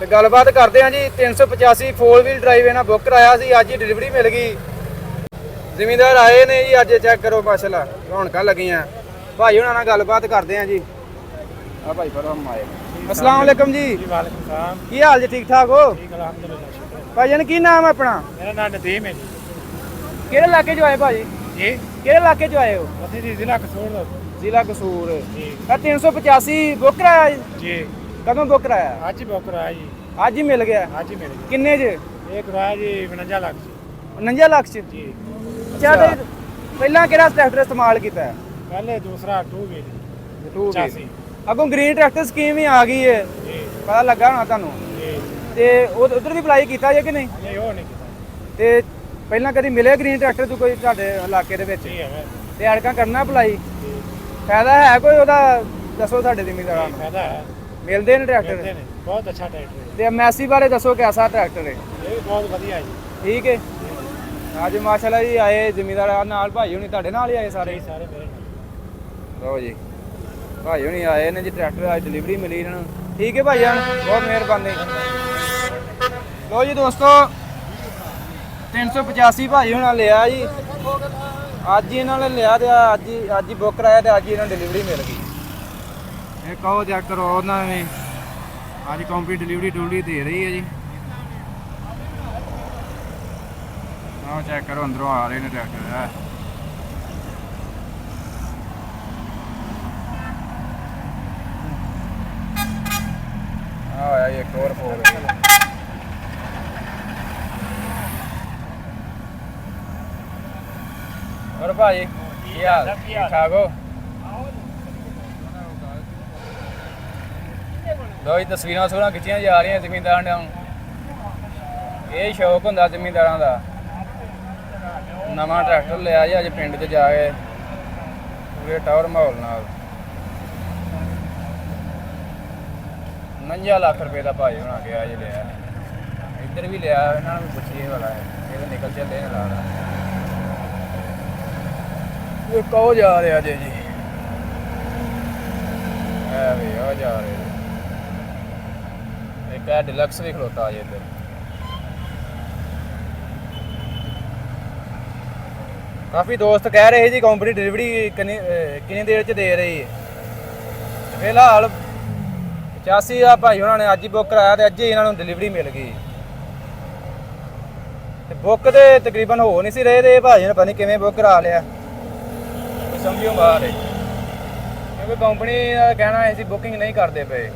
ਤੇ ਗੱਲਬਾਤ ਕਰਦੇ ਆ ਜੀ। 385 4 ਵੀਲ ਡਰਾਈਵ ਇਹਨਾਂ ਬੁੱਕ ਕਰਾਇਆ ਸੀ, ਅੱਜ ਹੀ ਡਿਲੀਵਰੀ ਮਿਲ ਗਈ। ਜ਼ਿਮੀਂਦਾਰ ਆਏ ਨੇ ਜੀ, ਅੱਜ ਚੈੱਕ ਕਰੋ ਮਾਸ਼ਾਅੱਲਾ ਰੌਣਕਾਂ ਲੱਗੀਆਂ। ਭਾਈ ਉਹਨਾਂ ਨਾਲ ਗੱਲਬਾਤ ਕਰਦੇ ਆ ਜੀ। ਆ ਭਾਈ ਪਰ ਹਮ ਆਏ। अस्सलाम वालेकुम जी। वालेकुम सलाम। की हाल जी, ठीक ठाक हो? ठीक अल्हम्दुलिल्लाह शुक्र। भाईजान की नाम है अपना? मेरा नाम नदीम है जी। किहड़े इलाके जो आए भाजी? जी किहड़े इलाके जो आए हो? ਅਸੀਂ ਜੀ ਜ਼ਿਲ੍ਹਾ ਕਸੂਰ ਦਾ जिला कसूर। ਜੀ 385 बुक कराया जी? ਜੀ कदों बुक कराया? ਅੱਜ ਹੀ ਬੁੱਕ ਕਰਾਇਆ ਜੀ। आज ही मिल गया? ਅੱਜ ਹੀ ਮਿਲ ਗਿਆ। किन्ने च? ਇਹ ਕਰਾਇਆ ਜੀ 49 ਲੱਖ ਚ। 49 ਲੱਖ ਚ? ਜੀ ਅੱਛਾ ਤੇ ਪਹਿਲਾਂ ਕਿਹੜਾ ਟਰੈਕਟਰ ਇਸਤੇਮਾਲ ਕੀਤਾ ਹੈ? ਪਹਿਲੇ ਦੂਸਰਾ 2 ਵੀਲ 85 ਅੱਗੋਂ ਗ੍ਰੀਨ ਟਰੈਕਟਰ ਸਕੀਮ ਵੀ ਆ ਗਈ ਹੈ, ਜੀ ਪਤਾ ਲੱਗਾ ਹੋਣਾ ਤੁਹਾਨੂੰ। ਜੀ ਤੇ ਉਧਰ ਵੀ ਅਪਲਾਈ ਕੀਤਾ ਜੇ ਕਿ ਨਹੀਂ? ਨਹੀਂ ਉਹ ਨਹੀਂ ਕੀਤਾ ਤੇ ਪਹਿਲਾਂ ਕਦੀ ਮਿਲੇ ਗ੍ਰੀਨ ਟਰੈਕਟਰ ਤੋਂ ਕੋਈ ਤੁਹਾਡੇ ਇਲਾਕੇ ਦੇ ਵਿੱਚ? ਜੀ ਹੈ ਤੇ ਐੜਕਾਂ ਕਰਨਾ ਅਪਲਾਈ? ਜੀ ਫਾਇਦਾ ਹੈ ਕੋਈ ਉਹਦਾ? ਦੱਸੋ ਸਾਡੇ ਜ਼ਿਮੀਂਦਾਰਾਂ ਨੂੰ। ਫਾਇਦਾ ਹੈ। ਮਿਲਦੇ ਨੇ ਟਰੈਕਟਰ? ਮਿਲਦੇ ਨੇ, ਬਹੁਤ ਅੱਛਾ ਟਰੈਕਟਰ ਹੈ। ਤੇ ਮੈਸੀ ਬਾਰੇ ਦੱਸੋ ਕਿਹਦਾ ਟਰੈਕਟਰ ਹੈ? ਇਹ ਵੀ ਬਹੁਤ ਵਧੀਆ ਜੀ। ਠੀਕ ਹੈ। ਅੱਜ ਮਾਸ਼ਾਅੱਲਾ ਜੀ ਆਏ ਜ਼ਿਮੀਂਦਾਰ ਨਾਲ, ਭਾਈ ਹੁਣੀ ਤੁਹਾਡੇ ਨਾਲ ਹੀ ਆਏ ਸਾਰੇ? ਇਹ ਸਾਰੇ ਮੇਰੇ ਨਾਲ। ਲਓ ਜੀ ਭਾਈ ਹੁਣੀ ਆਏ ਨੇ ਜੀ, ਟਰੈਕਟਰ ਅੱਜ ਡਿਲੀਵਰੀ ਮਿਲੀ ਇਹਨਾਂ ਨੂੰ। ਠੀਕ ਹੈ ਭਾਈ ਜਾਨ, ਬਹੁਤ ਮਿਹਰਬਾਨੀ। ਲਓ ਜੀ ਦੋਸਤੋ 385 ਭਾਈ ਹੁਣਾਂ ਲਿਆ ਜੀ, ਅੱਜ ਹੀ ਇਹਨਾਂ ਨੇ ਲਿਆ ਤੇ ਅੱਜ ਹੀ ਬੁੱਕ ਕਰਾਇਆ ਤੇ ਅੱਜ ਹੀ ਇਹਨਾਂ ਨੂੰ ਡਿਲੀਵਰੀ ਮਿਲ ਗਈ। ਇਹ ਕਹੋ ਚੈੱਕ ਕਰੋ, ਉਹਨਾਂ ਨੇ ਅੱਜ ਕੰਪਨੀ ਡਿਲੀਵਰੀ ਦੇ ਰਹੀ ਹੈ ਜੀ। ਆਹ ਚੈੱਕ ਕਰੋ, ਅੰਦਰੋਂ ਆ ਰਹੇ ਨੇ ਟਰੈਕਟਰ ਹੈ। ਆਇਆ ਇੱਕ ਹੋਰ ਫੋਰ ਹੋਰ ਭਾਈ ਕੀ ਹਾਲ? ਠੀਕ ਠਾਕ ਹੋ? ਲੋ ਜੀ ਤਸਵੀਰਾਂ ਸੋਹਣਾ ਖਿੱਚੀਆਂ ਜਾ ਰਹੀਆਂ ਜ਼ਮੀਂਦਾਰਾਂ ਨੂੰ। ਇਹ ਸ਼ੌਕ ਹੁੰਦਾ ਜ਼ਮੀਂਦਾਰਾਂ ਦਾ। ਨਵਾਂ ਟਰੈਕਟਰ ਲਿਆ ਜੀ ਅੱਜ ਪਿੰਡ 'ਚ ਜਾ ਕੇ ਪੂਰੇ ਟਾਵਰ ਮਾਹੌਲ ਨਾਲ। 49 ਲੱਖ ਰੁਪਏ ਦਾ ਭਾਈ ਹੋਣਾ ਗਿਆ ਜੀ ਲਿਆ। ਇੱਧਰ ਵੀ ਲਿਆ, ਇਹਨਾਂ ਨੂੰ ਵੀ ਪੁੱਛੀਏ ਵਾਲਾ ਹੈ, ਇਹ ਤਾਂ ਨਿਕਲ ਚੱਲੇ ਨੇ ਨਾਲ। ਇਹ ਕਹੋ ਜਾ ਰਿਹਾ ਜੀ ਐ ਵੀ ਆ ਜਾ ਰਹੇ। ਇੱਕ ਹੈ ਡਿਲਕਸ ਵੀ ਖਲੋਤਾ ਜੀ ਇੱਧਰ। ਕਾਫੀ ਦੋਸਤ ਕਹਿ ਰਹੇ ਜੀ ਕੰਪਨੀ ਡਿਲੀਵਰੀ ਕਿੰਨੀ ਦੇਰ ਚ ਦੇ ਰਹੀ ਹੈ। ਫਿਲਹਾਲ 85 ਆ ਭਾਈ ਉਹਨਾਂ ਨੇ ਅੱਜ ਹੀ ਬੁੱਕ ਕਰਾਇਆ ਤੇ ਅੱਜ ਹੀ ਇਹਨਾਂ ਨੂੰ ਡਿਲੀਵਰੀ ਮਿਲ ਗਈ। ਤੇ ਬੁੱਕ ਤੇ ਤਕਰੀਬਨ ਹੋ ਨਹੀਂ ਸੀ ਰਹੇ ਤੇ ਭਾਈ ਨੇ ਪਤਾ ਨਹੀਂ ਕਿਵੇਂ ਬੁੱਕ ਕਰਾ ਲਿਆ, ਸਮਝਿਓ ਬਾਹਰ ਹੈ। ਕਿਉਂਕਿ ਕੰਪਨੀ ਦਾ ਕਹਿਣਾ ਹੈ ਅਸੀਂ ਬੁਕਿੰਗ ਨਹੀਂ ਕਰਦੇ ਪਏ।